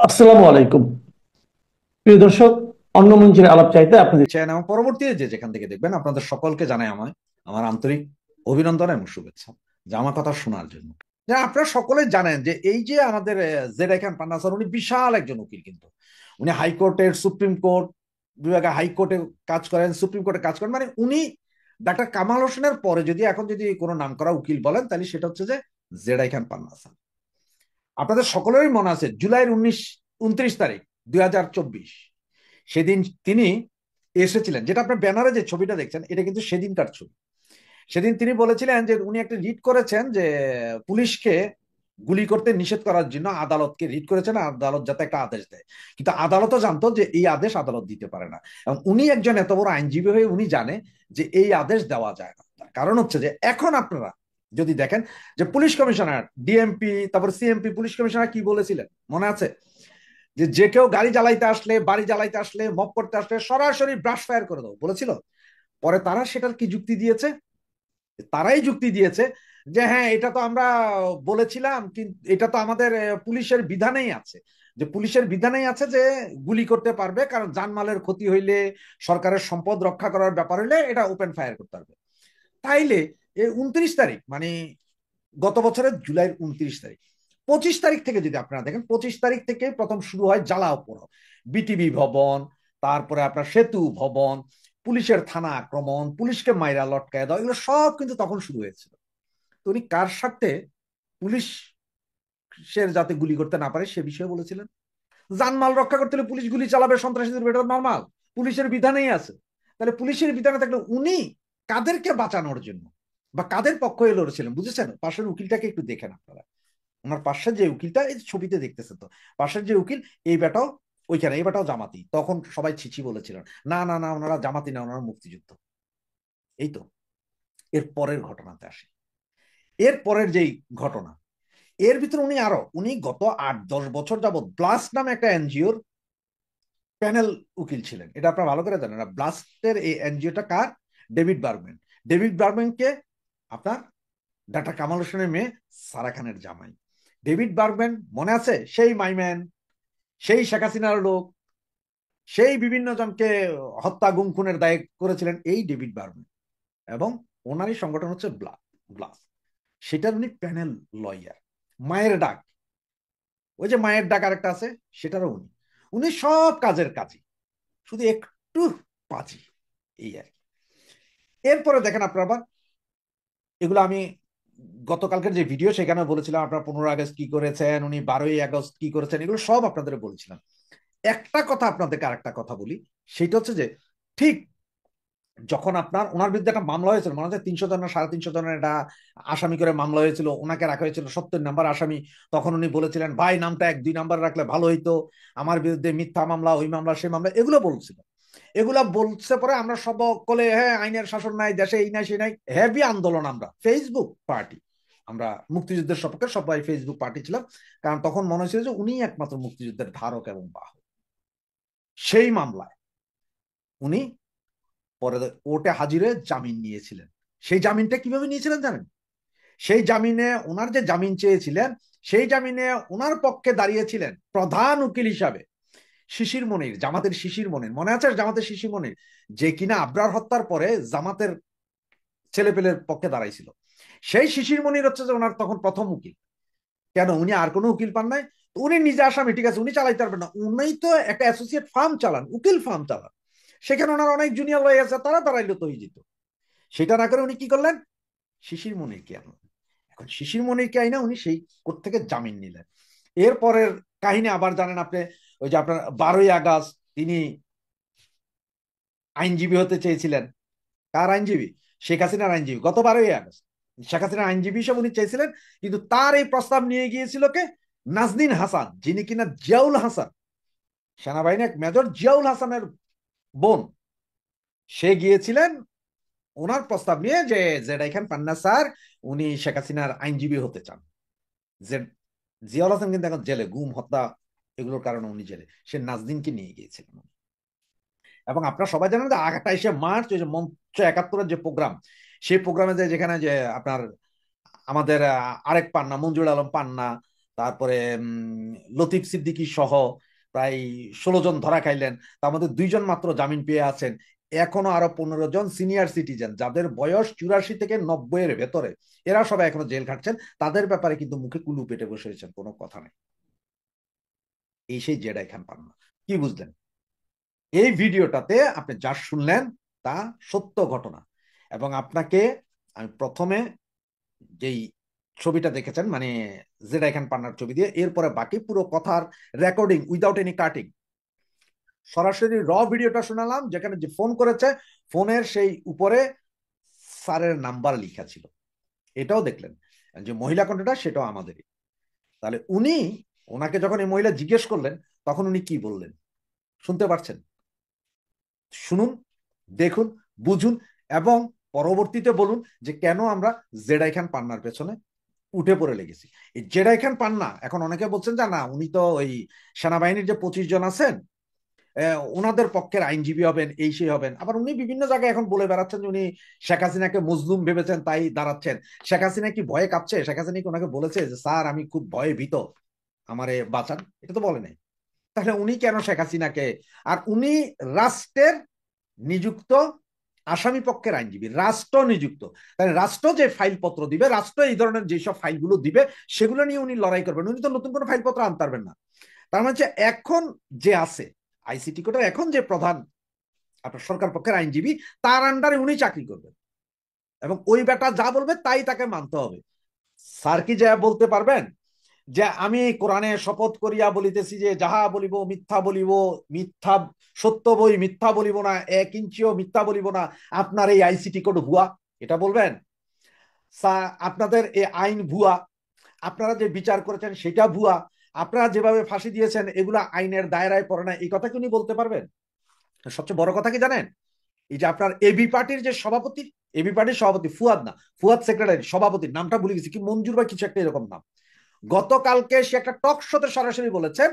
আসসালামু আলাইকুম প্রিয় দর্শক। অন্য মঞ্চের আলাপ চাইতে আপনাদের চান এবং পরবর্তীতে যে যেখান থেকে দেখবেন আপনাদের সকলকে জানাই আমার আন্তরিক অভিনন্দন এবং শুভেচ্ছা যে আমার কথা শোনার জন্য। যে আপনারা সকলে জানেন যে এই যে আমাদের জেড খান পান্না স্যার উনি বিশাল একজন উকিল, কিন্তু উনি হাইকোর্টের সুপ্রিম কোর্ট বিভাগে হাইকোর্টে কাজ করেন, সুপ্রিম কোর্টে কাজ করেন, মানে উনি ডাক্তার কামাল হোসেনের পরে যদি এখন যদি কোনো নাম করা উকিল বলেন তাহলে সেটা হচ্ছে যে জেড খান পান্না স্যার। আপনাদের সকলেরই মনে আছে জুলাইয়ের 29 তারিখ 2024 সেদিন তিনি এসেছিলেন, যেটা আপনার ব্যানারে যে ছবিটা দেখছেন এটা কিন্তু সেদিনকার ছবি। সেদিন তিনি বলেছিলেন যে উনি একটা রিট করেছেন যে পুলিশকে গুলি করতে নিষেধ করার জন্য আদালতকে রিট করেছেন, আদালত যাতে একটা আদেশ দেয়। কিন্তু আদালতও জানতো যে এই আদেশ আদালত দিতে পারে না, এবং উনি একজন এত বড় আইনজীবী হয়ে উনি জানে যে এই আদেশ দেওয়া যায় না। তার কারণ হচ্ছে যে এখন আপনারা যদি দেখেন যে পুলিশ কমিশনার ডিএমপি তারপর সিএমপি পুলিশ কমিশনার কি বলেছিলেন মনে আছে? যে যে কেউ গাড়ি জ্বালাইতে আসলে বাড়ি জ্বালাইতে আসলে মপ করতে আসলে সরাসরি ব্রাশ ফায়ার করে দাও বলেছিল। পরে তারা সেটার কি যুক্তি দিয়েছে? তারাই যুক্তি দিয়েছে যে হ্যাঁ এটা তো আমরা বলেছিলাম, কিন্তু এটা তো আমাদের পুলিশের বিধানেই আছে, যে পুলিশের বিধানেই আছে যে গুলি করতে পারবে, কারণ জানমালের ক্ষতি হইলে সরকারের সম্পদ রক্ষা করার ব্যাপার হইলে এটা ওপেন ফায়ার করতে পারবে। তাইলে এই 29 তারিখ মানে গত বছরের জুলাইয়ের 29 তারিখ, 25 তারিখ থেকে যদি আপনারা দেখেন 25 তারিখ থেকে প্রথম শুরু হয় জ্বালাও পোড়াও। বিটিভি ভবন, তারপরে আপনার সেতু ভবন, পুলিশের থানা আক্রমণ, পুলিশকে মাইরা লটকায় দেওয়া, এগুলো সব কিন্তু তখন শুরু হয়েছিল। তো উনি কার স্বার্থে পুলিশের যাতে গুলি করতে না পারে সে বিষয়ে বলেছিলেন। জানমাল রক্ষা করতে হলে পুলিশ গুলি চালাবে, সন্ত্রাসীদের এটা নর্মাল, পুলিশের বিধানেই আছে। তাহলে পুলিশের বিধানে থাকলে উনি কাদেরকে বাঁচানোর জন্য বা কাদের পক্ষ হয়ে লড়েছিলেন বুঝেছেন? পাশের উকিলটাকে একটু দেখেন আপনারা, ওনার পাশের যে উকিলটা এই ছবিতে দেখতেছেন, তো পাশের যে উকিল এই বেটাও ওইখানে, এই বেটাও জামাতি। তখন সবাই ছিছি বলেছিলেন না না না ওনারা জামাতি না, ওনারা মুক্তিযুদ্ধ। এই তো এর পরের ঘটনাতে আসে। এর পরের যেই ঘটনা, এর ভিতরে উনি গত 8-10 বছর যাবৎ ব্লাস্ট নামে একটা এনজিওর প্যানেল উকিল ছিলেন। এটা আপনারা ভালো করে জানেন না, ব্লাস্টের এই এনজিওটা কার? David Bergman. ডেভিড বার্গম্যানকে আপনার ডাক্তার কামাল হোসেনের মেয়ে সারা খানের জামাই। ডেভিড বার্গম্যান মনে আছে? সেই মাইম্যান, সেই শেখ হাসিনার লোক, সেই বিভিন্ন জনকে হত্যা গুম খুনের দায় করেছিলেন এই ডেভিড বার্গম্যান, এবং ওনারই সংগঠন হচ্ছে ব্লাস। সেটার উনি প্যানেল লয়ার। মায়ের ডাক, ওই যে মায়ের ডাক আরেকটা আছে, সেটারও উনি। উনি সব কাজের কাজই, শুধু একটু পাজি, এই আর কি। এরপরে দেখেন আপনার আবার এগুলো আমি গতকালকের যে ভিডিও সেখানে বলেছিলাম আপনার 15 আগস্ট কি করেছেন, উনি 12ই আগস্ট কি করেছেন, এগুলো সব আপনাদের বলেছিলাম। একটা কথা আপনাদেরকে আরেকটা কথা বলি, সেটা হচ্ছে যে ঠিক যখন আপনার ওনার বিরুদ্ধে একটা মামলা হয়েছিল, মনে হচ্ছে 300 জন না 350 জনের একটা আসামি করে মামলা হয়েছিল, ওনাকে রাখা হয়েছিল 70 নম্বর আসামি। তখন উনি বলেছিলেন ভাই নামটা 1-2 নাম্বার রাখলে ভালো হইতো, আমার বিরুদ্ধে মিথ্যা মামলা, ওই মামলা সেই মামলা, এগুলো বলছিল। এগুলা বলছে পরে আমরা সকলে হ্যাঁ আইনের শাসন নাই দেশে, এই নাই সেই নাই, হেভি আন্দোলন, আমরা ফেসবুক পার্টি, আমরা মুক্তিযুদ্ধের সপক্ষে সবাই ফেসবুক পার্টি ছিলাম। কারণ তখন মনে হয়েছিল যে উনি একমাত্র মুক্তিযুদ্ধের ধারক এবং বাহক। সেই মামলায় উনি পরে কোর্টে হাজিরে জামিন নিয়েছিলেন। সেই জামিনটা কিভাবে নিয়েছিলেন জানেন? সেই জামিনে ওনার যে জামিন চেয়েছিলেন, সেই জামিনে ওনার পক্ষে দাঁড়িয়েছিলেন প্রধান উকিল হিসাবে শিশির মনির, জামাতের শিশির মনির। মনে আছে জামাতের শিশির মনির, যে কিনা আবরার হত্যার পরে জামাতের ছেলেপেলের পক্ষে দাঁড়াইছিল। সেই শিশির মনির হচ্ছে যে ওনার তখন প্রথম উকিল। কেন উনি আর কোনো উকিল পান নাই? উনি নিজে আসামি, ঠিক আছে, উনি চালাইতে পারবেন না, উনি তো একটা অ্যাসোসিয়েট ফার্ম চালান, উকিল ফার্ম চালান, সেখানে ওনার অনেক জুনিয়র লয়ার আছে, তারা দাঁড়াইলে তো হয়ে যেত। সেটা না করে উনি কি করলেন? শিশির মনিরকে আনলেন। এখন শিশির মনিরকে আইনা উনি সেই কোর্ট থেকে জামিন নিলেন। এরপরের কাহিনী আবার জানেন আপনি, ওই যে আপনার 12ই আগস্ট তিনি আইনজীবী হতে চেয়েছিলেন। কার আইনজীবী? শেখ হাসিনার আইনজীবী। গত 12ই আগস্ট শেখ হাসিনার আইনজীবী হিসেবে উনি চেয়েছিলেন, কিন্তু তার এই প্রস্তাব নিয়ে গিয়েছিল কে? নাজনীন হাসান, যিনি কিনা জিয়াউল হাসান, সেনাবাহিনী এক মেজর জিয়াউল হাসানের বোন। সে গিয়েছিলেন ওনার প্রস্তাব নিয়ে যে জেডাই খান পান্না স্যার উনি শেখ হাসিনার আইনজীবী হতে চান। যে জিয়াউল হাসান কিন্তু এখন জেলে, গুম হত্যা এগুলোর কারণে উনি জেলে। সে নাজদিনকে নিয়ে গিয়েছিলেন। এবং আপনারা সবাই জানেন যে 28শে মার্চ ওই যে মঞ্চ একাত্তরের যে প্রোগ্রাম, সেই প্রোগ্রামে যে যেখানে যে আপনার আমাদের আরেক পান্না, মঞ্জুর আলম পান্না, তারপরে লতিফ সিদ্দিকী সহ প্রায় 16 জন ধরা খাইলেন, তার মধ্যে 2 জন মাত্র জামিন পেয়ে আছেন। এখনো আরো 15 জন সিনিয়র সিটিজেন যাদের বয়স 84 থেকে 90 এর ভেতরে, এরা সবাই এখনো জেল খাটছেন। তাদের ব্যাপারে কিন্তু মুখে কুলু পেটে বসে রয়েছেন, কোনো কথা নেই। এই সেই জেডাই খান পান্না। কি বুঝলেন? এই ভিডিওটাতে আপনি যা শুনলেন তা সত্য ঘটনা। এবং আপনাকে আমি প্রথমে যেই ছবিটা দেখেছেন, মানে জেডাই খান পান্নার ছবি দিয়ে, এরপরে বাকি পুরো কথার রেকর্ডিং উইদাউট এনি কাটিং সরাসরি র ভিডিওটা শোনালাম, যেখানে যে ফোন করেছে ফোনের সেই উপরে স্যারের নাম্বার লেখা ছিল, এটাও দেখলেন। যে মহিলা কণ্ঠটা সেটাও আমাদেরই। তাহলে উনি, ওনাকে যখন এই মহিলা জিজ্ঞেস করলেন তখন উনি কি বললেন শুনতে পারছেন? শুনুন, দেখুন, বুঝুন, এবং পরবর্তীতে বলুন যে কেন আমরা জেডাই খান পান্নার পেছনে উঠে পড়ে লেগেছি। এই জেডাই খান পান্না, এখন অনেকে বলছেন যে না, উনি তো ওই সেনাবাহিনীর যে 25 জন আছেন ওনাদের পক্ষের আইনজীবী হবেন, এই সেই হবেন। আবার উনি বিভিন্ন জায়গায় এখন বলে বেড়াচ্ছেন যে উনি শেখ হাসিনাকে মজলুম ভেবেছেন তাই দাঁড়াচ্ছেন। শেখ হাসিনা কি ভয়ে কাঁপছে? শেখ হাসিনা কি ওনাকে বলেছে যে স্যার আমি খুব ভয়ে ভীত, আমারে বাঁচান? এটা তো বলে নাই। তাহলে উনি কেন শেখ হাসিনাকে, আর উনি রাষ্ট্রের নিযুক্ত আসামি পক্ষের আইনজীবী, রাষ্ট্র নিযুক্ত, তাহলে রাষ্ট্র যে ফাইলপত্র দিবে, রাষ্ট্র এই ধরনের যেসব ফাইলগুলো দিবে সেগুলো নিয়ে উনি লড়াই করবেন। উনি তো নতুন কোনো ফাইলপত্র আনতে পারবেন না। তার মানে এখন যে আছে আইসিটি কোর্টের এখন যে প্রধান আপনার সরকার পক্ষের আইনজীবী, তার আন্ডারে উনি চাকরি করবেন এবং ওই বেটা যা বলবে তাই তাকে মানতে হবে। স্যার কি যা বলতে পারবেন যে আমি কোরআনে শপথ করিয়া বলিতেছি যে যাহা বলিব মিথ্যা বলিব, মিথ্যা সত্য বই মিথ্যা বলিব না, 1 ইঞ্চিও মিথ্যা বলিব না, আপনার এই আইসিটি কোড ভুয়া? এটা বলবেন? আপনাদের এই আইন ভুয়া, আপনারা যে বিচার করেছেন সেটা ভুয়া, আপনারা যেভাবে ফাঁসি দিয়েছেন এগুলা আইনের দায়রায় পড়ে না, এই কথা কি উনি বলতে পারবেন? সবচেয়ে বড় কথা কি জানেন? এই যে আপনার এবি পার্টির যে সভাপতি, এবি পার্টির সভাপতি ফুয়াদ না, ফুয়াদ সেক্রেটারি, সভাপতির নামটা ভুলে গেছি, কি মঞ্জুর বা কিছু একটা এরকম নাম, গতকালকে সে একটা টক শোতে সরাসরি বলেছেন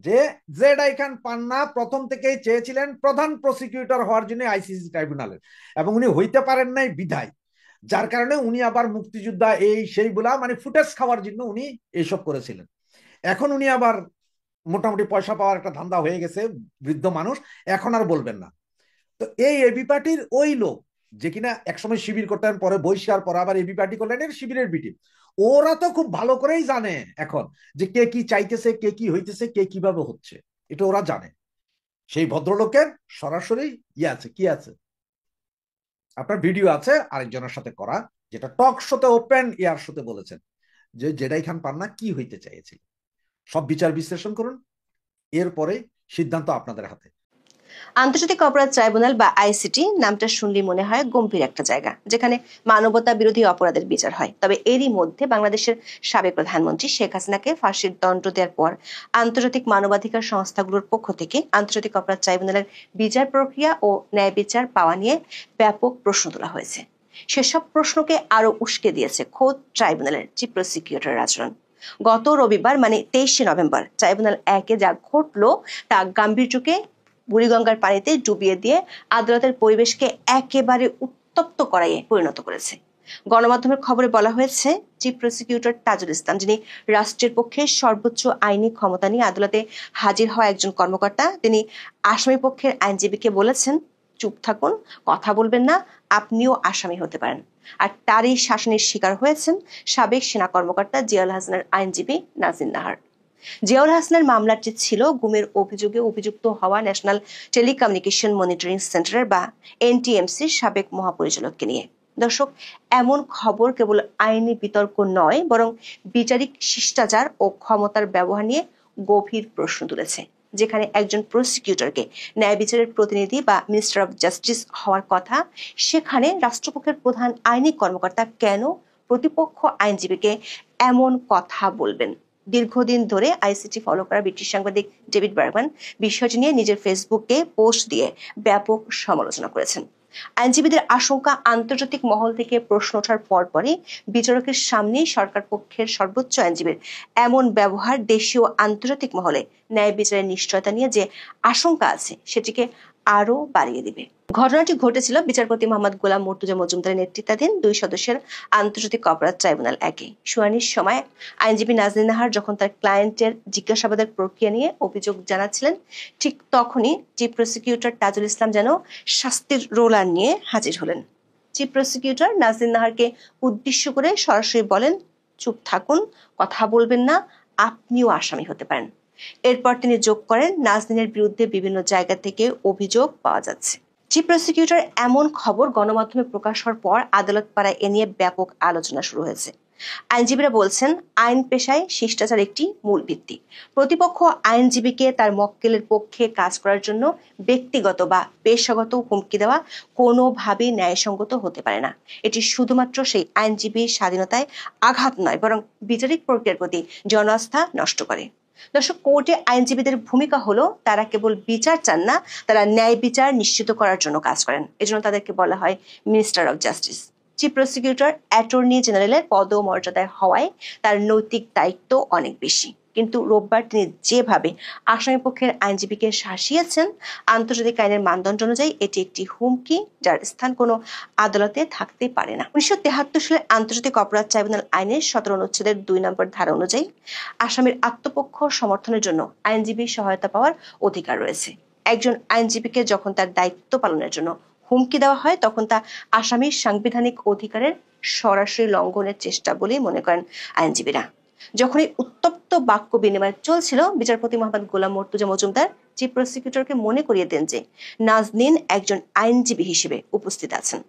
যে জেডাই খান পান্না প্রথম থেকেই চেয়েছিলেন প্রধান প্রসিকিউটর হওয়ার জন্য আইসিসি ট্রাইব্যুনালের, এবং উনি হইতে পারেন নাই বিধায়, যার কারণে উনি আবার মুক্তিযোদ্ধা এই সেই বলা মানে ফুটেজ খাওয়ার জন্য উনি এইসব করেছিলেন। এখন উনি আবার মোটামুটি পয়সা পাওয়ার একটা ধান্দা হয়ে গেছে, বৃদ্ধ মানুষ, এখন আর বলবেন না। তো এই এবি পার্টির ওই লোক যে কিনা একসময় শিবির করতেন, পরে বহিষ্কার, পরে আবার এবি পার্টি করলেন, এর শিবিরের বিটি, ওরা তো খুব ভালো করেই জানে এখন যে কে কি চাইতেছে, কে কি হইতেছে, কে কিভাবে হচ্ছে, এটা ওরা জানে। সেই ভদ্রলোকের সরাসরি ইয়ে আছে, কি আছে, আপনার ভিডিও আছে আরেকজনের সাথে করা, যেটা টক শোতে ওপেন এয়ার শোতে বলেছেন যে জেডাই খান পান্না কি হইতে চাইছিল। সব বিচার বিশ্লেষণ করুন, এরপরে সিদ্ধান্ত আপনাদের হাতে। আন্তর্জাতিক অপরাধ ট্রাইব্যুনাল বা আইসিটি নামটা শুনলেই মনে হয় গম্ভীর একটা জায়গা, যেখানে মানবতা বিরোধী অপরাধের বিচার হয়। তবে এরই মধ্যে বাংলাদেশের সাবেক প্রধানমন্ত্রী শেখ হাসিনাকে ফাঁসির দণ্ড দেওয়ার পর আন্তর্জাতিক মানবাধিকার সংস্থাগুলোর পক্ষ থেকে আন্তর্জাতিক অপরাধ ট্রাইব্যুনালের বিচার প্রক্রিয়া ও ন্যায় বিচার পাওয়া নিয়ে ব্যাপক প্রশ্ন তোলা হয়েছে। সেসব প্রশ্নকে আরো উস্কে দিয়েছে খোদ ট্রাইব্যুনালের চিফ প্রসিকিউটরের আচরণ। গত রবিবার মানে 23শে নভেম্বর ট্রাইব্যুনাল 1-এ যা ঘটলো তা গাম্ভীর্যকে বুড়িগঙ্গার পানিতে ডুবিয়ে দিয়ে আদালতের পরিবেশকে একেবারে উত্তপ্ত করাইয়ে পরিণত করেছে। গণমাধ্যমের খবরে বলা হয়েছে, চিফ প্রসিকিউটর তাজুল ইসলাম, যিনি রাষ্ট্রের পক্ষে সর্বোচ্চ আইনি ক্ষমতা নিয়ে আদালতে হাজির হওয়া একজন কর্মকর্তা, তিনি আসামি পক্ষের আইনজীবীকে বলেছেন, চুপ থাকুন, কথা বলবেন না, আপনিও আসামি হতে পারেন। আর তারই শাসনের শিকার হয়েছেন সাবেক সেনা কর্মকর্তা জিয়াউল হাসানের আইনজীবী নাজির নাহার। জিয়াউল হাসানের মামলাটি ছিল গুমের অভিযোগে অভিযুক্ত হওয়া ন্যাশনাল টেলিকমিউনিকেশন মনিটরিং সেন্টারের বা এনটিএমসির সাবেক মহাপরিচালককে নিয়ে। দর্শক, এমন খবর কেবল আইনি বিতর্ক নয়, বরং বিচারিক শিষ্টাচার ও ক্ষমতার ব্যবহার নিয়ে গভীর প্রশ্ন তুলেছে। যেখানে একজন প্রসিকিউটরকে ন্যায় বিচারের প্রতিনিধি বা মিনিস্টার অব জাস্টিস হওয়ার কথা, সেখানে রাষ্ট্রপক্ষের প্রধান আইনি কর্মকর্তা কেন প্রতিপক্ষ আইনজীবীকে এমন কথা বলবেন? দীর্ঘদিন ধরে আইসিটি ফলো করা ব্রিটিশ সাংবাদিক ডেভিড বার্গম্যান বিষয়টি নিয়ে নিজের ফেসবুকে পোস্ট দিয়ে ব্যাপক সমালোচনা করেছেন। আইনজীবীদের আশঙ্কা, আন্তর্জাতিক মহল থেকে প্রশ্ন ওঠার পরপরই বিচারকের সামনে সরকার পক্ষের সর্বোচ্চ আইনজীবীর এমন ব্যবহার দেশীয় আন্তর্জাতিক মহলে ন্যায় বিচারের নিশ্চয়তা নিয়ে যে আশঙ্কা আছে সেটিকে আরো বাড়িয়ে দিবে। ঘটনাটি ঘটেছিল বিচারপতি মোহাম্মদ গোলাম মর্তুজা মজুমদারের নেতৃত্বাধীন 2 সদস্যের আন্তর্জাতিক অপরাধ ট্রাইব্যুনাল 1 শুনানির সময় আইনজীবী নাজনীন নাহার যখন তার ক্লায়েন্টের জিজ্ঞাসাবাদের প্রক্রিয়া নিয়ে অভিযোগ জানাচ্ছিলেন, ঠিক তখনই চিফ প্রসিকিউটর তাজুল ইসলাম যেন শাস্তির রোলার নিয়ে হাজির হলেন। চিফ প্রসিকিউটর নাজনীন নাহারকে উদ্দেশ্য করে সরাসরি বলেন, চুপ থাকুন, কথা বলবেন না, আপনিও আসামি হতে পারেন। এরপর তিনি যোগ করেন, নাজনীনের বিরুদ্ধে বিভিন্ন জায়গা থেকে অভিযোগ পাওয়া যাচ্ছে। চিফ প্রসিকিউটর এমন খবর গণমাধ্যমে প্রকাশ হওয়ার পর আদালত পাড়ায় এ নিয়ে ব্যাপক আলোচনা শুরু হয়েছে। আইনজীবীরা বলছেন, আইন পেশায় শিষ্টাচার একটি মূল ভিত্তি। প্রতিপক্ষ আইনজীবীকে তার মক্কেলের পক্ষে কাজ করার জন্য ব্যক্তিগত বা পেশাগত হুমকি দেওয়া কোনোভাবেই ন্যায়সঙ্গত হতে পারে না। এটি শুধুমাত্র সেই আইনজীবীর স্বাধীনতায় আঘাত নয়, বরং বিচারিক প্রক্রিয়ার প্রতি জনআস্থা নষ্ট করে। দর্শক, কোর্টে আইনজীবীদের ভূমিকা হলো তারা কেবল বিচার চান না, তারা ন্যায় বিচার নিশ্চিত করার জন্য কাজ করেন। এজন্য তাদেরকে বলা হয় minister of justice. Chief prosecutor attorney জেনারেলের পদ ও মর্যাদায় হওয়ায় তার নৈতিক দায়িত্ব অনেক বেশি। কিন্তু রোববার তিনি যেভাবে আসামি পক্ষের আইনজীবীকে শাসিয়েছেন, আন্তর্জাতিক আইনের মানদণ্ড অনুযায়ী এটি একটি হুমকি যার স্থান কোনো আদালতে থাকতে পারে না। 1973 সালের আন্তর্জাতিক অপরাধ ট্রাইব্যুনাল আইনের 17 অনুচ্ছেদের 2 নম্বর ধারা অনুযায়ী আসামির আত্মপক্ষ সমর্থনের জন্য আইনজীবী সহায়তা পাওয়ার অধিকার রয়েছে। একজন আইনজীবীকে যখন তার দায়িত্ব পালনের জন্য হুমকি দেওয়া হয়, তখন তা আসামির সাংবিধানিক অধিকারের সরাসরি লঙ্ঘনের চেষ্টা বলেই মনে করেন আইনজীবীরা। যখন এই উত্তপ্ত বাক্য বিনিময় চলছিল, বিচারপতি মোহাম্মদ গোলাম মর্তুজা মজুমদার চিফ প্রসিকিউটরকে মনে করিয়ে দেন যে নাজনীন একজন আইনজীবী হিসেবে উপস্থিত আছেন।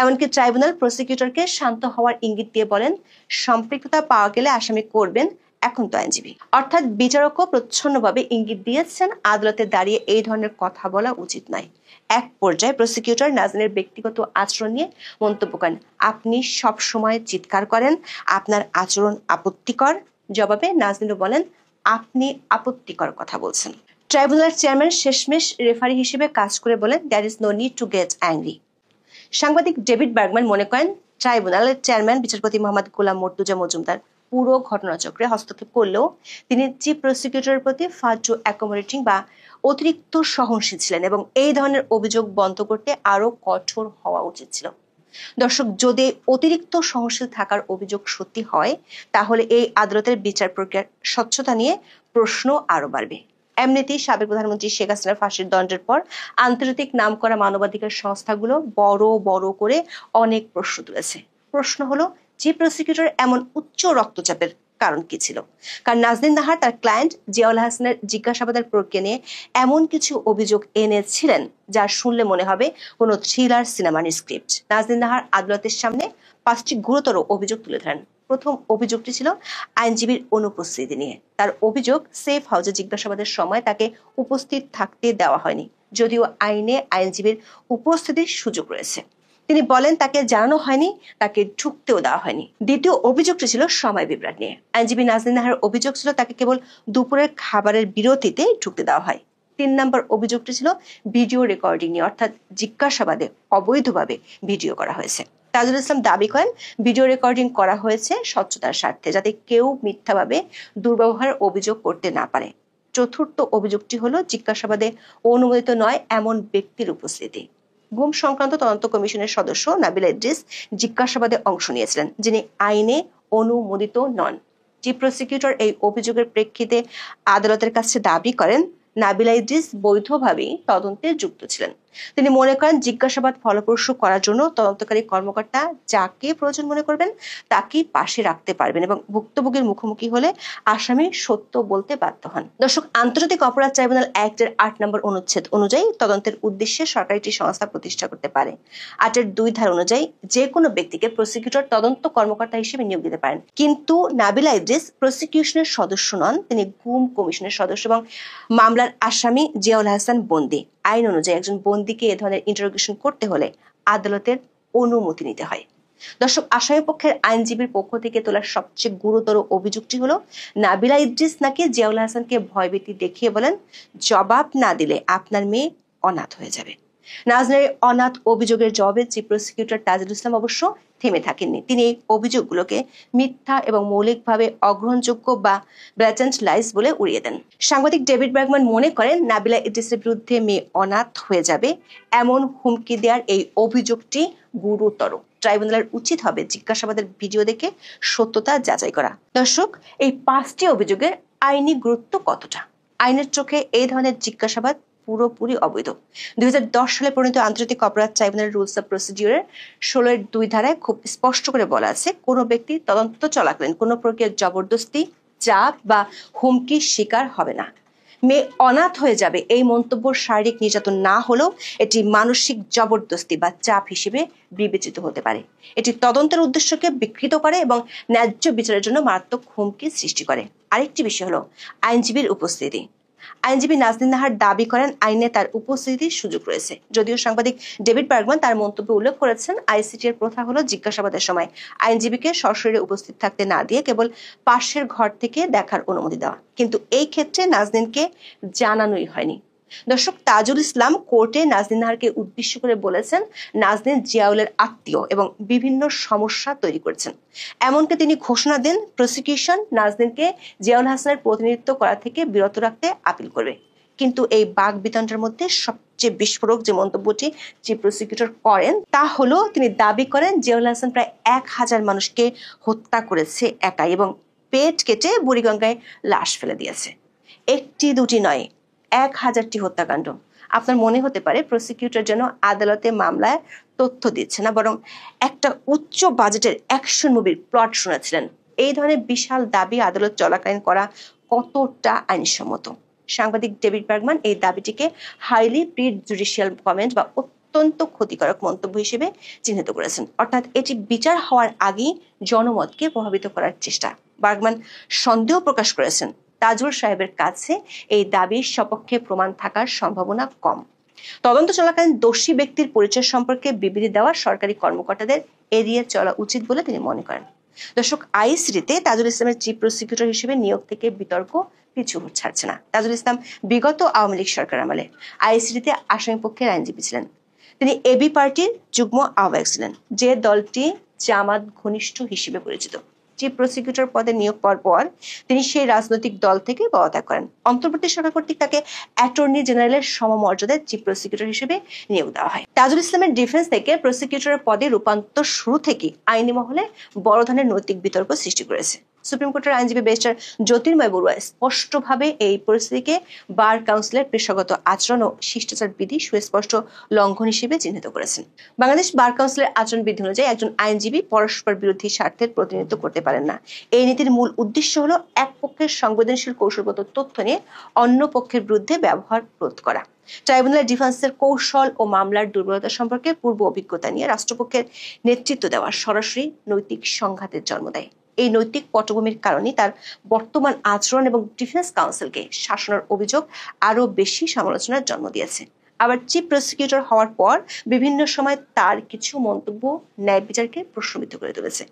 এমনকি ট্রাইব্যুনাল প্রসিকিউটরকে শান্ত হওয়ার ইঙ্গিত দিয়ে বলেন, সম্পৃক্ততা পাওয়া গেলে আসামি করবেন, এখন তো আইনজীবী। অর্থাৎ বিচারকও প্রচ্ছন্নভাবে ইঙ্গিত দিয়েছেন আদালতে দাঁড়িয়ে এই ধরনের কথা বলা উচিত নয়। এক পর্যায়ে প্রসিকিউটর নাজনীনের ব্যক্তিগত আচরণ নিয়ে মন্তব্য করেন, আপনি সব সময় চিৎকার করেন, আপনার আচরণ আপত্তিকর। জবাবে নাজনীন বলেন, আপনি আপত্তিকর কথা বলছেন। ট্রাইব্যুনালের চেয়ারম্যান শেষমেশ রেফারি হিসেবে কাজ করে বলেন, there is no need to get angry. সাংবাদিক ডেভিড বার্গম্যান মনে করেন, ট্রাইব্যুনালের চেয়ারম্যান বিচারপতি মোহাম্মদ গোলাম মর্তুজা মজুমদার পুরো ঘটনাচক্রে হস্তক্ষেপ করলেও তিনি চিফ প্রসিকিউটরের প্রতি ফার টু অ্যাকোমোডেটিং বা অতিরিক্ত সহনশীল ছিলেন এবং এই ধরনের অভিযোগ বন্ধ করতে আরো কঠোর হওয়া উচিত ছিল। দর্শক, যদি অতিরিক্ত সহনশীল থাকার অভিযোগ সত্যি হয়, তাহলে এই আদালতের বিচার প্রক্রিয়ার স্বচ্ছতা নিয়ে প্রশ্ন আরো বাড়বে। এমনিতেই সাবেক প্রধানমন্ত্রী শেখ হাসিনার ফাঁসির দণ্ডের পর আন্তর্জাতিক নামকরা মানবাধিকার সংস্থাগুলো বড় বড় করে অনেক প্রশ্ন তুলেছে। প্রশ্ন হলো, চিফ প্রসিকিউটর এমন উচ্চ রক্তচাপের কারণ কি ছিল? কারণ নাজনীন নাহার তার ক্লায়েন্ট জিয়াউল হাসানের জিজ্ঞাসাবাদের প্রক্রিয়া নিয়ে এমন কিছু অভিযোগ এনেছিলেন যা শুনলে মনে হবে কোনো থ্রিলার সিনেমার স্ক্রিপ্ট। নাজনীন নাহার আদালতের সামনে 5টি গুরুতর অভিযোগ তুলে ধরেন। প্রথম অভিযোগটি ছিল আইনজীবীর অনুপস্থিতি নিয়ে। তার অভিযোগ, সেফ হাউসে জিজ্ঞাসাবাদের সময় তাকে উপস্থিত থাকতে দেওয়া হয়নি, যদিও আইনে আইনজীবীর উপস্থিতির সুযোগ রয়েছে। তিনি বলেন, তাকে জানানো হয়নি, তাকে ঢুকতেও দেওয়া হয়নি। দ্বিতীয় অভিযোগটি ছিল সময় বিভ্রাট নিয়ে। আইনজীবী নাজনীন নাহার অভিযোগ ছিল তাকে কেবল দুপুরের খাবারের বিরতিতে ঢুকতে দেওয়া হয়। 3 নম্বর অভিযোগটি ছিল ভিডিও রেকর্ডিং নিয়ে, অর্থাৎ জিজ্ঞাসাবাদে অবৈধভাবে ভিডিও করা হয়েছে। তাজুল ইসলাম দাবি করেন, ভিডিও রেকর্ডিং করা হয়েছে স্বচ্ছতার স্বার্থে, যাতে কেউ মিথ্যাভাবে দুর্ব্যবহারের অভিযোগ করতে না পারে। চতুর্থ অভিযোগটি হলো জিজ্ঞাসাবাদে অনুমোদিত নয় এমন ব্যক্তির উপস্থিতি। গুম সংক্রান্ত তদন্ত কমিশনের সদস্য নাবিলা ইদ্রিস জিজ্ঞাসাবাদে অংশ নিয়েছিলেন, যিনি আইনে অনুমোদিত নন। চিফ প্রসিকিউটর এই অভিযোগের প্রেক্ষিতে আদালতের কাছে দাবি করেন, নাবিলা ইদ্রিস বৈধভাবে তদন্তে যুক্ত ছিলেন। তিনি মনে করেন, জিজ্ঞাসাবাদ ফলপ্রসূ করার জন্য তদন্তকারী কর্মকর্তা যাকে প্রয়োজন মনে করবেন তাকেই পাশে রাখতে পারবেন এবং ভুক্তভোগীর মুখোমুখি হলে আসামি সত্য বলতে বাধ্য হন। দর্শক, আন্তর্জাতিক অপরাধ ট্রাইব্যুনাল অ্যাক্টের 8 নম্বর অনুচ্ছেদ অনুযায়ী তদন্তের উদ্দেশ্যে সরকার একটি সংস্থা প্রতিষ্ঠা করতে পারে। 8-এর 2 ধারা অনুযায়ী যে কোনো ব্যক্তিকে প্রসিকিউটর তদন্ত কর্মকর্তা হিসেবে নিয়োগ দিতে পারেন। কিন্তু নাবিলা ইদ্রিস প্রসিকিউশনের সদস্য নন, তিনি গুম কমিশনের সদস্য এবং মামলার আসামি জিয়াউল হাসান বন্দী। আইন অনুযায়ী একজন বন্দীকে এ ধরনের ইন্টারোগেশন করতে হলে আদালতের অনুমতি নিতে হয়। দর্শক, আসামি পক্ষের আইনজীবীর পক্ষ থেকে তোলা সবচেয়ে গুরুতর অভিযোগটি হলো নাবিলা ইদ্রিস নাকি জিয়াউল হাসানকে ভয়ভীতি দেখিয়ে বলেন, জবাব না দিলে আপনার মেয়ে অনাথ হয়ে যাবে। নাজনীনের অনাথ অভিযোগের জবাবে চিফ প্রসিকিউটর তাজুল ইসলাম অবশ্য থেমে থাকেননি। তিনি এই অভিযোগগুলোকে মিথ্যা এবং মৌলিকভাবে অগ্রহণযোগ্য বা ব্ল্যাটেন্ট লাইস বলে উড়িয়ে দেন। সাংবাদিক ডেভিড বার্গম্যান মনে করেন, নাবিলা ইদ্রিসের বিরুদ্ধে মেয়ে অনাথ হয়ে যাবে এমন হুমকি দেওয়ার এই অভিযোগটি গুরুতর। ট্রাইব্যুনালের উচিত হবে জিজ্ঞাসাবাদের ভিডিও দেখে সত্যতা যাচাই করা। দর্শক, এই 5টি অভিযোগের আইনি গুরুত্ব কতটা? আইনের চোখে এই ধরনের জিজ্ঞাসাবাদ পুরোপুরি অবৈধ। 2010 সালে প্রণীত আন্তর্জাতিক অপরাধ ট্রাইব্যুনালের রুলস অফ প্রসিডিউরের 16(2) ধারায় খুব স্পষ্ট করে বলা আছে, কোনো ব্যক্তি তদন্ত চলাকালীন কোনো প্রক্রিয়ার জবরদস্তি, চাপ বা হুমকির শিকার হবে না। মেয়ে অনাথ হয়ে যাবে এই মন্তব্য শারীরিক নির্যাতন না হলেও এটি মানসিক জবরদস্তি বা চাপ হিসেবে বিবেচিত হতে পারে। এটি তদন্তের উদ্দেশ্যকে বিকৃত করে এবং ন্যায্য বিচারের জন্য মারাত্মক হুমকি সৃষ্টি করে। আরেকটি বিষয় হলো আইনজীবীর উপস্থিতি। আইনজীবী নাজনীন নাহার দাবি করেন আইনে তার উপস্থিতির সুযোগ রয়েছে। যদিও সাংবাদিক ডেভিড বার্গম্যান তার মন্তব্যে উল্লেখ করেছেন, আইসিটি এর প্রথা হলো জিজ্ঞাসাবাদের সময় আইনজীবীকে সশরীরে উপস্থিত থাকতে না দিয়ে কেবল পাশের ঘর থেকে দেখার অনুমতি দেওয়া, কিন্তু এই ক্ষেত্রে নাজনীনকে জানানোই হয়নি। দর্শক, তাজুল ইসলাম কোর্টে নাজনীন নাহারকে উদ্দেশ্য করে বলেছেন, নাজনীন জিয়াউলের আত্মীয় এবং বিভিন্ন সমস্যা তৈরি করেছেন। এমনকি তিনি ঘোষণা দেন প্রসিকিউশন নাজনীনকে জিয়াউল হাসানের প্রতিনিধিত্ব করা থেকে বিরত রাখতে আপিল করবে। কিন্তু এই বাক বিতণ্ডার মধ্যে সবচেয়ে বিস্ফোরক যে মন্তব্যটি চিফ প্রসিকিউটর করেন তা হলো, তিনি দাবি করেন জিয়াউল হাসান প্রায় 1000 মানুষকে হত্যা করেছে একাই এবং পেট কেটে বুড়িগঙ্গায় লাশ ফেলে দিয়েছে। একটি দুটি নয়, 1000টি হত্যাকাণ্ড। আপনার মনে হতে পারে প্রসিকিউটর যেন আদালতে মামলায় তথ্য দিচ্ছে না, বরং একটা উচ্চ বাজেটের অ্যাকশন মুভির প্লট শোনাচ্ছিলেন। এই ধরনের বিশাল দাবি আদালত চলাকালীন করা কতটা আইনসম্মত? সাংবাদিক ডেভিড বার্গম্যান এই দাবিটিকে হাইলি প্রিজুডিশিয়াল কমেন্ট বা অত্যন্ত ক্ষতিকারক মন্তব্য হিসেবে চিহ্নিত করেছেন। অর্থাৎ এটি বিচার হওয়ার আগেই জনমতকে প্রভাবিত করার চেষ্টা। বার্গম্যান সন্দেহ প্রকাশ করেছেন, তাজুল সাহেবের কাছে এই দাবির সপক্ষে প্রমাণ থাকার সম্ভাবনা কম। তদন্ত চলাকালীন দোষী ব্যক্তির পরিচয় সম্পর্কে বিবৃতি দেওয়া সরকারি কর্মকর্তাদের এড়িয়ে চলা উচিত বলে তিনি মনে করেন। দর্শক, আইসিটিতে তাজুল ইসলামের চিফ প্রসিকিউটর হিসেবে নিয়োগ থেকে বিতর্ক পিছু ছাড়ছে না। তাজুল ইসলাম বিগত আওয়ামী লীগ সরকার আমলে আইসিটিতে আসামি পক্ষের আইনজীবী ছিলেন। তিনি এবি পার্টির যুগ্ম আহ্বায়ক ছিলেন, যে দলটি জামাত ঘনিষ্ঠ হিসেবে পরিচিত। চিফ প্রসিকিউটর পদে নিয়োগ পাওয়ার পর তিনি সেই রাজনৈতিক দল থেকে পদত্যাগ করেন। অন্তর্বর্তী সরকার কর্তৃক তাকে অ্যাটর্নি জেনারেলের সমমর্যাদায় চিফ প্রসিকিউটর হিসেবে নিয়োগ দেওয়া হয়। তাজুল ইসলামের ডিফেন্স থেকে প্রসিকিউটরের পদে রূপান্তর শুরু থেকে আইনি মহলে বড় ধরনের নৈতিক বিতর্ক সৃষ্টি করেছে। সুপ্রিম কোর্টের আইনজীবী ব্যারিস্টার জ্যোতির্ময় বড়ুয়া স্পষ্টভাবে এই পরিস্থিতিকে বার কাউন্সিলের পেশাগত আচরণ ও শিষ্টাচার বিধি সুস্পষ্ট লঙ্ঘন হিসেবে চিহ্নিত করেছেন। বাংলাদেশ বার কাউন্সিলের আচরণ বিধি অনুযায়ী একজন আইনজীবী পরস্পর বিরোধী স্বার্থের প্রতিনিধিত্ব করতে পারেন না। এই নীতির মূল উদ্দেশ্য হলো এক পক্ষের সংবেদনশীল কৌশলগত তথ্য নিয়ে অন্য পক্ষের বিরুদ্ধে ব্যবহার রোধ করা। ট্রাইব্যুনালের ডিফেন্সের কৌশল ও মামলার দুর্বলতা সম্পর্কে পূর্ব অভিজ্ঞতা নিয়ে রাষ্ট্রপক্ষের নেতৃত্ব দেওয়া সরাসরি নৈতিক সংঘাতের জন্ম দেয়। এই নৈতিক পটভূমির কারণে তার বর্তমান আচরণ এবং ডিফেন্স কাউন্সিলকে শাসনের অভিযোগ আরো বেশি সমালোচনার জন্ম দিয়েছে। আবার চিফ প্রসিকিউটর হওয়ার পর বিভিন্ন সময় তার কিছু মন্তব্য ন্যায় বিচারকে প্রশ্নবিদ্ধ করে তুলেছে।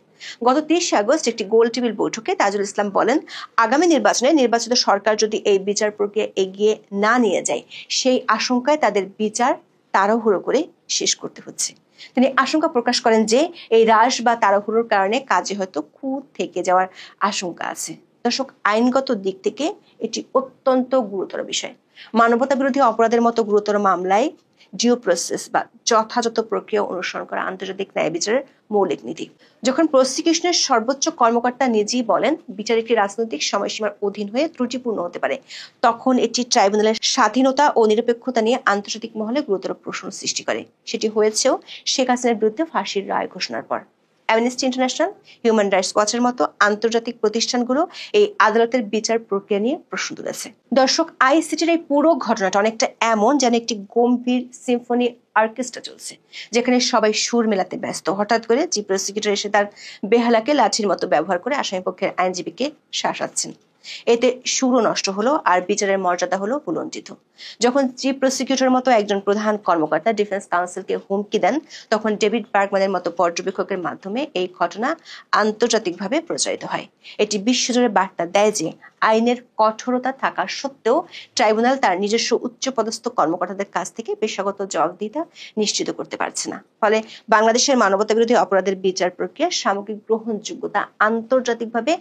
গত 30 আগস্ট একটি গোল টেবিল বৈঠকে তাজুল ইসলাম বলেন, আগামী নির্বাচনে নির্বাচিত সরকার যদি এই বিচার প্রক্রিয়া এগিয়ে না নিয়ে যায়, সেই আশঙ্কায় তাদের বিচার তাড়াহুড়ো করে শেষ করতে হচ্ছে। তিনি আশঙ্কা প্রকাশ করেন যে এই হ্রাস বা তাড়াহুড়োর কারণে কাজে হয়তো খুঁত থেকে যাওয়ার আশঙ্কা আছে। দর্শক, আইনগত দিক থেকে এটি অত্যন্ত গুরুতর বিষয়। মানবতা বিরোধী অপরাধের মতো গুরুতর মামলায় ডিউ প্রসেস বা যথাযথ প্রক্রিয়া অনুসরণ করা আন্তর্জাতিক ন্যায় বিচারের মৌলিক নীতি। যখন প্রসিকিউশনের সর্বোচ্চ কর্মকর্তা নিজেই বলেন বিচার একটি রাজনৈতিক সময়সীমার অধীন হয়ে ত্রুটিপূর্ণ হতে পারে, তখন এটি ট্রাইব্যুনালের স্বাধীনতা ও নিরপেক্ষতা নিয়ে আন্তর্জাতিক মহলে গুরুতর প্রশ্ন সৃষ্টি করে। সেটি হয়েছেও শেখ হাসিনার বিরুদ্ধে ফাঁসির রায় ঘোষণার পর। অ্যামনেস্টি ইন্টারন্যাশনাল, হিউম্যান রাইটস ওয়াচের মতো আন্তর্জাতিক প্রতিষ্ঠানগুলো এই আদালতের বিচার প্রক্রিয়া নিয়ে প্রশ্ন তুলেছে। দর্শক, আইসিটির এই পুরো ঘটনাটা অনেকটা এমন যেন একটি গম্ভীর সিম্ফনি অর্কেস্ট্রা চলছে, যেখানে সবাই সুর মেলাতে ব্যস্ত। হঠাৎ করে চিফ প্রসিকিউটর এসে তার বেহালাকে লাঠির মতো ব্যবহার করে আসামিপক্ষের আইনজীবীকে শাসাচ্ছেন। এতে সুরও নষ্ট হলো আর বিচারের মর্যাদা হলো ভুলণ্ঠিত। যখন চিফ প্রসিকিউটর মতো একজন প্রধান কর্মকর্তা ডিফেন্স কাউন্সিলকে হুমকি দেন, তখন ডেভিড বার্গম্যানের মতো পর্যবেক্ষকের মাধ্যমে এই ঘটনা আন্তর্জাতিকভাবে প্রচারিত হয়। এটি বিশ্বজুড়ে বার্তা দেয় যে আইনের কঠোরতা থাকা সত্ত্বেও ট্রাইব্যুনাল তার নিজস্ব উচ্চপদস্থ কর্মকর্তাদের কাছ থেকে পেশাগত জবাবদিহিতা নিশ্চিত করতে পারছে না। ফলে বাংলাদেশের মানবতাবিরোধী অপরাধের বিচার প্রক্রিয়ার সামগ্রিক গ্রহণযোগ্যতা আন্তর্জাতিকভাবে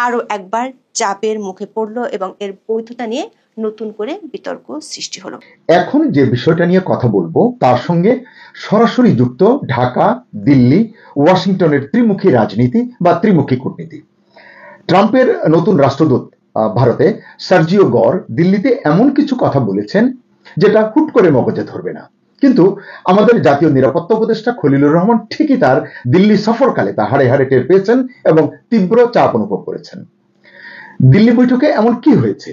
আরো একবার চাপের মুখে পড়লো এবং এর বৈধতা নিয়ে নতুন করে বিতর্ক সৃষ্টি হলো। এখন যে বিষয়টা নিয়ে কথা বলবো তার সঙ্গে সরাসরি যুক্ত ঢাকা, দিল্লি, ওয়াশিংটনের ত্রিমুখী রাজনীতি বা ত্রিমুখী কূটনীতি। ট্রাম্পের নতুন রাষ্ট্রদূত ভারতে সার্জিও গর দিল্লিতে এমন কিছু কথা বলেছেন যেটা হুট করে মগজে ধরবে না, কিন্তু আমাদের জাতীয় নিরাপত্তা উপদেষ্টা খলিলুর রহমান ঠিকই তার দিল্লি সফরকালে তা হাড়ে হাড়ে টের পেয়েছেন এবং তীব্র চাপ অনুভব করেছেন। দিল্লি বৈঠকে এমন কি হয়েছে,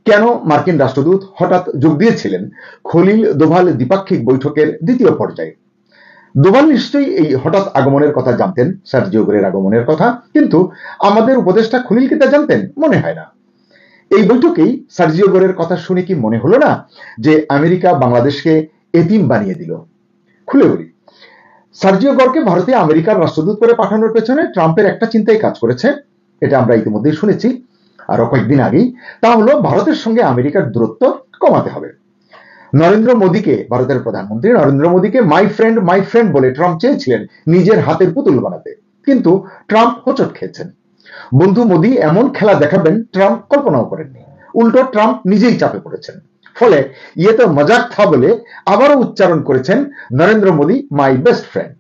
কেন মার্কিন রাষ্ট্রদূত হঠাৎ যোগ দিয়েছিলেন খলিল দোভাল দ্বিপাক্ষিক বৈঠকের দ্বিতীয় পর্যায়ে? দোভাল নিশ্চয়ই এই হঠাৎ আগমনের কথা জানতেন, সার্জিও গরের আগমনের কথা, কিন্তু আমাদের উপদেষ্টা খলিল কি তা জানতেন? মনে হয় না। এই বৈঠকেই সার্জিও গরের কথা শুনে কি মনে হলো না যে আমেরিকা বাংলাদেশকে এতিম বানিয়ে দিল? খুলে বলি, সার্জিও গরকে ভারতে আমেরিকার রাষ্ট্রদূত করে পাঠানোর পেছনে ট্রাম্পের একটা চিন্তাই কাজ করেছে, এটা আমরা ইতিমধ্যেই শুনেছি আরো কয়েকদিন আগেই, তা হলো ভারতের সঙ্গে আমেরিকার দূরত্ব কমাতে হবে। নরেন্দ্র মোদীকে, ভারতের প্রধানমন্ত্রী নরেন্দ্র মোদীকে মাই ফ্রেন্ড বলে ট্রাম্প চেয়েছিলেন নিজের হাতের পুতুল বানাতে, কিন্তু ট্রাম্প হোঁচট খেয়েছেন। বন্ধু মোদী এমন খেলা দেখাবেন ট্রাম্প কল্পনাও করেননি, উল্টো ট্রাম্প নিজেই চাপে পড়েছেন। ফলে ইয়ে তো মজাক থা বলে আবারও উচ্চারণ করেছেন Narendra Modi my best friend.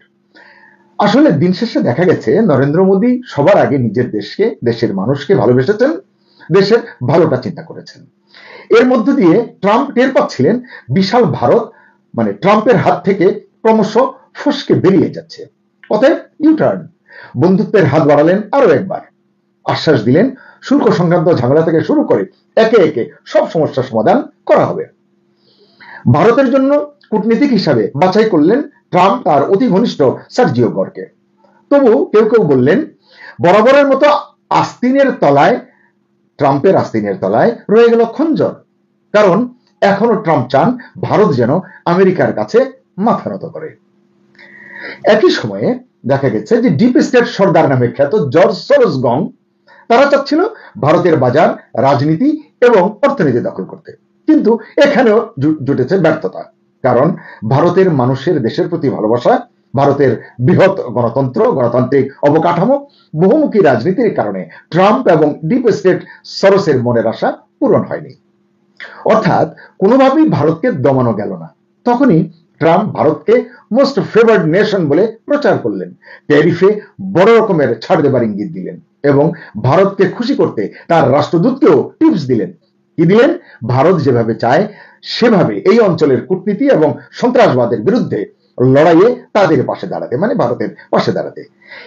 আসলে দিন শেষে দেখা গেছে নরেন্দ্র মোদী সবার আগে নিজের দেশকে, দেশের মানুষকে ভালোবেসেছেন, দেশের ভালোটা চিন্তা করেছেন। এর মধ্য দিয়ে ট্রাম্প টের পাচ্ছিলেন বিশাল ভারত মানে ট্রাম্পের হাত থেকে ক্রমশ ফসকে বেরিয়ে যাচ্ছে। অতএব ইউটার্ন, বন্ধুত্বের হাত বাড়ালেন আরো একবার, আশ্বাস দিলেন শুল্ক সংক্রান্ত ঝামেলা থেকে শুরু করে একে একে সব সমস্যার সমাধান করা হবে। ভারতের জন্য কূটনীতিক হিসাবে বাছাই করলেন ট্রাম্প তার অতি ঘনিষ্ঠ সার্জিও গরকে। তবু কেউ কেউ বললেন বরাবরের মতো আস্তিনের তলায়, ট্রাম্পের আস্তিনের তলায় রয়ে গেল খঞ্জর, কারণ এখনো ট্রাম্প চান ভারত যেন আমেরিকার কাছে মাথা নত করে। একই সময়ে দেখা গেছে যে ডিপ স্টেট সর্দার নামে খ্যাত জর্জ সরোজ গং, তারা চাচ্ছিল ভারতের বাজার, রাজনীতি এবং অর্থনীতি দখল করতে, কিন্তু এখানেও জুটেছে ব্যর্থতা। কারণ ভারতের মানুষের দেশের প্রতি ভালোবাসা, ভারতের বৃহৎ গণতন্ত্র, গণতান্ত্রিক অবকাঠামো, বহুমুখী রাজনীতির কারণে ট্রাম্প এবং ডিপ স্টেট সরোসের মনের আশা পূরণ হয়নি। অর্থাৎ কোনোভাবেই ভারতকে দমানো গেল না। তখনই ট্রাম্প ভারতকে মোস্ট ফেভার্ড নেশন বলে প্রচার করলেন, ট্যারিফে বড় রকমের ছাড় দেবার ইঙ্গিত দিলেন এবং ভারতকে খুশি করতে তার রাষ্ট্রদূতকেও টিপস দিলেন। কি দিলেন? ভারত যেভাবে চায় সেভাবে এই অঞ্চলের কূটনীতি এবং সন্ত্রাসবাদের বিরুদ্ধে লড়াইয়ে তাদের পাশে দাঁড়াতে, মানে ভারতের পাশে দাঁড়াতে।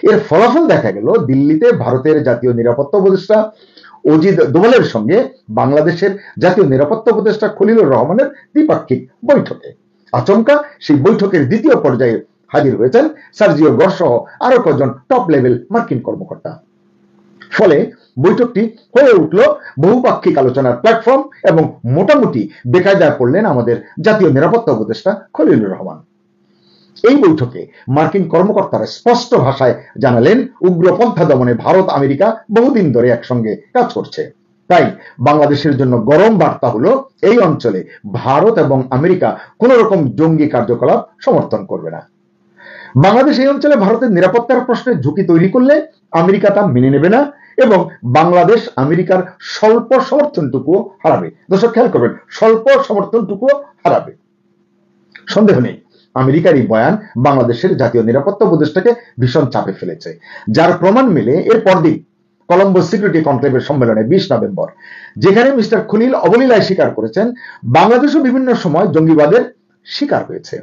এর ফলাফল দেখা গেল দিল্লিতে ভারতের জাতীয় নিরাপত্তা উপদেষ্টা অজিত দোভালের সঙ্গে বাংলাদেশের জাতীয় নিরাপত্তা উপদেষ্টা খলিলুর রহমানের দ্বিপাক্ষিক বৈঠকে। আচমকা সেই বৈঠকের দ্বিতীয় পর্যায়ে হাজির হয়েছেন সার্জিও গর সহ আরো কয়েকজন টপ লেভেল মার্কিন কর্মকর্তা। ফলে বৈঠকটি হয়ে উঠল বহুপাক্ষিক আলোচনার প্ল্যাটফর্ম এবং মোটামুটি বেকায়দায় পড়লেন আমাদের জাতীয় নিরাপত্তা উপদেষ্টা খলিলুর রহমান। এই বৈঠকে মার্কিন কর্মকর্তারা স্পষ্ট ভাষায় জানালেন উগ্রপন্থা দমনে ভারত আমেরিকা বহুদিন ধরে একসঙ্গে কাজ করছে। তাই বাংলাদেশের জন্য গরম বার্তা হলো এই অঞ্চলে ভারত এবং আমেরিকা কোন রকম জঙ্গি কার্যকলাপ সমর্থন করবে না। বাংলাদেশ এই অঞ্চলে ভারতের নিরাপত্তার প্রশ্নে ঝুঁকি তৈরি করলে আমেরিকা তা মেনে নেবে না এবং বাংলাদেশ আমেরিকার স্বল্প সমর্থনটুকুও হারাবে। দর্শক খেয়াল করবেন, স্বল্প সমর্থনটুকুও হারাবে। সন্দেহ নেই আমেরিকার এই বয়ান বাংলাদেশের জাতীয় নিরাপত্তা উপদেষ্টাকে ভীষণ চাপে ফেলেছে, যার প্রমাণ মেলে এর পরদিন কলম্বো সিকিউরিটি কনক্লেভের সম্মেলনে 20 নভেম্বর, যেখানে মিস্টার খলিল অবলীলায় স্বীকার করেছেন বাংলাদেশও বিভিন্ন সময় জঙ্গিবাদের শিকার হয়েছে,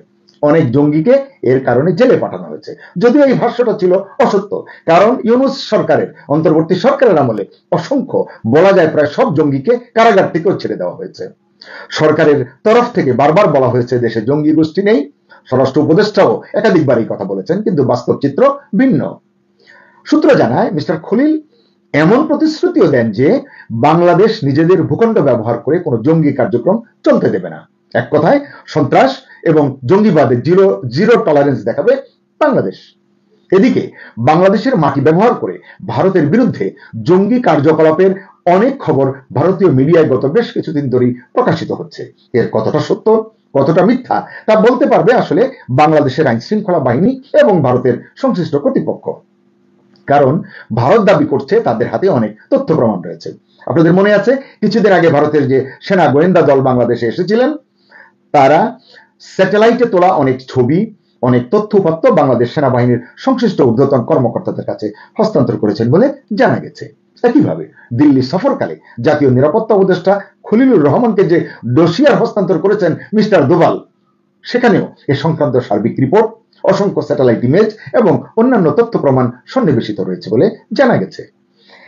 অনেক জঙ্গিকে এর কারণে জেলে পাঠানো হয়েছে। যদিও এই ভাষ্যটা ছিল অসত্য, কারণ ইউনূস সরকারের, অন্তর্বর্তী সরকারের আমলে অসংখ্য, বলা যায় প্রায় সব জঙ্গিকে কারাগার থেকেও ছেড়ে দেওয়া হয়েছে। সরকারের তরফ থেকে বারবার বলা হয়েছে দেশে জঙ্গি গোষ্ঠী নেই, স্বরাষ্ট্র উপদেষ্টাও একাধিকবার এই কথা বলেছেন, কিন্তু বাস্তব চিত্র ভিন্ন। সূত্র জানায় মিস্টার খলিল এমন প্রতিশ্রুতিও দেন যে বাংলাদেশ নিজেদের ভূখণ্ড ব্যবহার করে কোনো জঙ্গি কার্যক্রম চলতে দেবে না। এক কথায় সন্ত্রাস এবং জঙ্গিবাদের জিরো টলারেন্স দেখাবে বাংলাদেশ। এদিকে বাংলাদেশের মাটি ব্যবহার করে ভারতের বিরুদ্ধে জঙ্গি কার্যকলাপের অনেক খবর ভারতীয় মিডিয়ায় গত বেশ কিছুদিন ধরেই প্রকাশিত হচ্ছে। এর কতটা সত্য কতটা মিথ্যা তা বলতে পারবে আসলে বাংলাদেশের আইন শৃঙ্খলা বাহিনী এবং ভারতের সংশ্লিষ্ট কর্তৃপক্ষ। কারণ ভারত দাবি করছে তাদের হাতে অনেক তথ্য প্রমাণ রয়েছে। আপনাদের মনে আছে কিছুদিন আগে ভারতের যে সেনা গোয়েন্দা দল বাংলাদেশে এসেছিলেন, তারা স্যাটেলাইটে তোলা অনেক ছবি অনেক তথ্য উপাত্ত বাংলাদেশ সেনাবাহিনীর সংশ্লিষ্ট ঊর্ধ্বতন কর্মকর্তাদের কাছে হস্তান্তর করেছেন বলে জানা গেছে। একইভাবে দিল্লি সফরকালে জাতীয় নিরাপত্তা উপদেষ্টা খলিলুর রহমানকে যে ডোসিয়ার হস্তান্তর করেছেন মিস্টার দোভাল, সেখানেও এ সংক্রান্ত সার্বিক রিপোর্ট, অসংখ্য স্যাটেলাইট ইমেজ এবং অন্যান্য তথ্য প্রমাণ সন্নিবেশিত রয়েছে বলে জানা গেছে।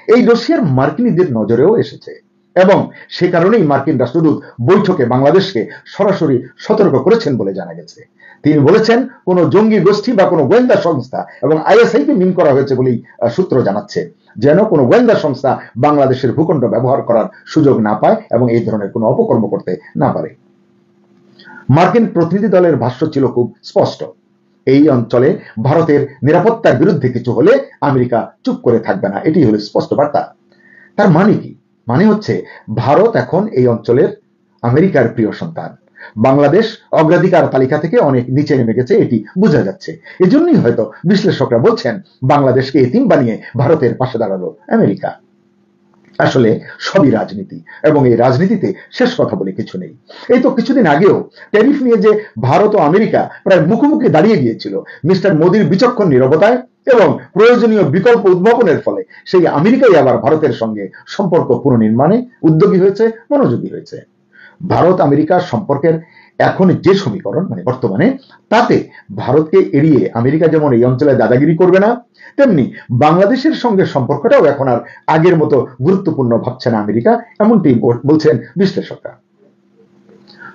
এই ডোসিয়ার মার্কিনীদের নজরেও এসেছে এবং সে কারণেই মার্কিন রাষ্ট্রদূত বৈঠকে বাংলাদেশকে সরাসরি সতর্ক করেছেন বলে জানা গেছে। তিনি বলেছেন কোন জঙ্গি গোষ্ঠী বা কোনো গোয়েন্দা সংস্থা এবং আইএসআইকে মিন করা হয়েছে বলেই সূত্র জানাচ্ছে, যেন কোনো গোয়েন্দা সংস্থা বাংলাদেশের ভূখণ্ড ব্যবহার করার সুযোগ না পায় এবং এই ধরনের কোনো অপকর্ম করতে না পারে। মার্কিন প্রতিনিধি দলের ভাষ্য ছিল খুব স্পষ্ট, এই অঞ্চলে ভারতের নিরাপত্তার বিরুদ্ধে কিছু হলে আমেরিকা চুপ করে থাকবে না। এটি হলো স্পষ্ট বার্তা। তার মানে কি? মানে হচ্ছে ভারত এখন এই অঞ্চলের আমেরিকার প্রিয় সন্তান। বাংলাদেশ অগ্রাধিকার তালিকা থেকে অনেক নিচে নেমে গেছে, এটি বোঝা যাচ্ছে। এজন্যই হয়তো বিশ্লেষকরা বলছেন বাংলাদেশকে এতিম বানিয়ে ভারতের পাশে দাঁড়ালো আমেরিকা। আসলে সবই রাজনীতি এবং এই রাজনীতিতে শেষ কথা বলে কিছু নেই। এই তো কিছুদিন আগেও ট্যারিফ নিয়ে যে ভারত ও আমেরিকা প্রায় মুখোমুখি দাঁড়িয়ে গিয়েছিল, মিস্টার মোদির বিচক্ষণ নীরবতায় এবং প্রয়োজনীয় বিকল্প উদ্ভাবনের ফলে সেই আমেরিকাই আবার ভারতের সঙ্গে সম্পর্ক পুনর্নির্মাণে উদ্যোগী হয়েছে, মনোযোগী হয়েছে। ভারত আমেরিকার সম্পর্কের এখন যে সমীকরণ মানে বর্তমানে, তাতে ভারতকে এড়িয়ে আমেরিকা যেমন এই অঞ্চলে দাদাগিরি করবে না, তেমনি বাংলাদেশের সঙ্গে সম্পর্কটাও এখন আর আগের মতো গুরুত্বপূর্ণ ভাবছে না আমেরিকা, এমনটি বলছেন বিশ্লেষকরা।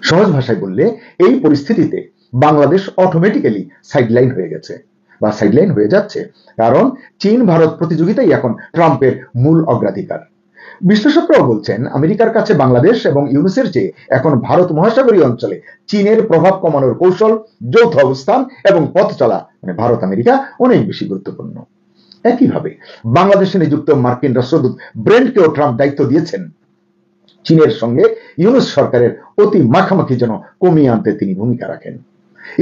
সহজ ভাষায় বললে এই পরিস্থিতিতে বাংলাদেশ অটোমেটিক্যালি সাইডলাইন হয়ে গেছে বা সাইডলাইন হয়ে যাচ্ছে, কারণ চীন ভারত প্রতিযোগিতাই এখন ট্রাম্পের মূল অগ্রাধিকার। বিশ্লেষকরাও বলছেন আমেরিকার কাছে বাংলাদেশ এবং ইউনুসের চেয়ে এখন ভারত মহাসাগরীয় অঞ্চলে চীনের প্রভাব কমানোর কৌশল, যৌথ অবস্থান এবং পথ চলা মানে ভারত আমেরিকা অনেক বেশি গুরুত্বপূর্ণ। একইভাবে বাংলাদেশে নিযুক্ত মার্কিন রাষ্ট্রদূত ব্রেন্টকেও ট্রাম্প দায়িত্ব দিয়েছেন চীনের সঙ্গে ইউনুস সরকারের অতি মাখামাখি যেন কমিয়ে আনতে তিনি ভূমিকা রাখেন।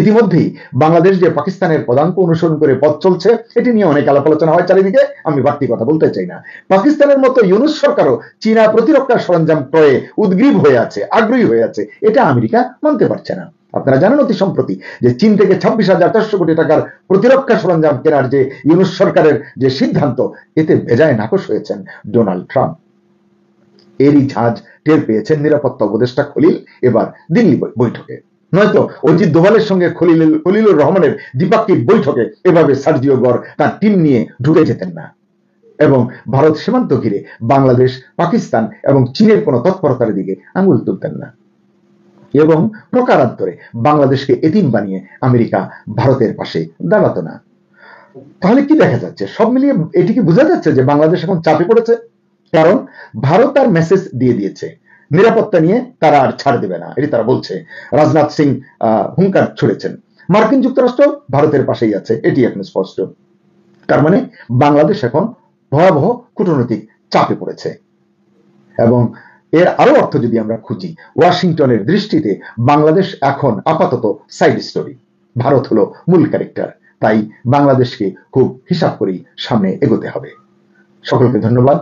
ইতিমধ্যেই বাংলাদেশ যে পাকিস্তানের পদাঙ্ক অনুসরণ করে পথ চলছে, এটি নিয়ে অনেক আলাপ আলোচনা হয় চারিদিকে, আমি বাড়তি কথা বলতে চাই না। পাকিস্তানের মতো ইউনুস সরকারও চীনা প্রতিরক্ষা সরঞ্জাম ক্রয়ে উদ্গ্রীব হয়ে আছে, আগ্রহী হয়ে আছে, এটা আমেরিকা মানতে পারছে না। আপনারা জানেন অতি সম্প্রতি যে চীন থেকে 26,400 কোটি টাকার প্রতিরক্ষা সরঞ্জাম কেনার যে ইউনুস সরকারের যে সিদ্ধান্ত, এতে বেজায় নাকশ হয়েছেন ডোনাল্ড ট্রাম্প। এরই ঝাঁজ টের পেয়েছেন নিরাপত্তা উপদেষ্টা খলিল এবার দিল্লি বৈঠকে। নয়তো অজিত দোভালের সঙ্গে খলিলুর রহমানের দ্বিপাক্ষিক বৈঠকে এভাবে সার্জিও গর তার টিম নিয়ে ঢুকে যেতেন না এবং ভারত সীমান্ত ঘিরে বাংলাদেশ, পাকিস্তান এবং চীনের কোনো তৎপরতার দিকে আঙুল তুলতেন না এবং প্রকারান্তরে বাংলাদেশকে এতিম বানিয়ে আমেরিকা ভারতের পাশে দাঁড়াতো না। তাহলে কি দেখা যাচ্ছে? সব মিলিয়ে এটি কি বোঝা যাচ্ছে যে বাংলাদেশ এখন চাপে পড়েছে? কারণ ভারত তার মেসেজ দিয়ে দিয়েছে, নিরাপত্তা নিয়ে তারা আর ছাড় দেবে না, এটি তারা বলছে। রাজনাথ সিং হুঙ্কার ছুড়েছেন। মার্কিন যুক্তরাষ্ট্র ভারতের পাশেই আছে, এটি এখন স্পষ্ট। তার মানে বাংলাদেশ এখন ভয়াবহ কূটনৈতিক চাপে পড়েছে এবং এর আরো অর্থ যদি আমরা খুঁজি, ওয়াশিংটনের দৃষ্টিতে বাংলাদেশ এখন আপাতত সাইড স্টোরি, ভারত হলো মূল ক্যারেক্টার। তাই বাংলাদেশকে খুব হিসাব করেই সামনে এগোতে হবে। সকলকে ধন্যবাদ।